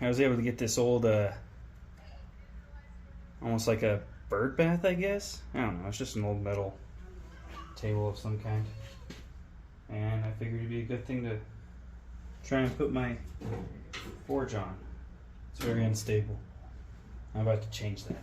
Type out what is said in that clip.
I was able to get this old, almost like a bird bath, I guess. I don't know. It's just an old metal table of some kind. And I figured it'd be a good thing to try and put my forge on. It's very unstable. I'm about to change that.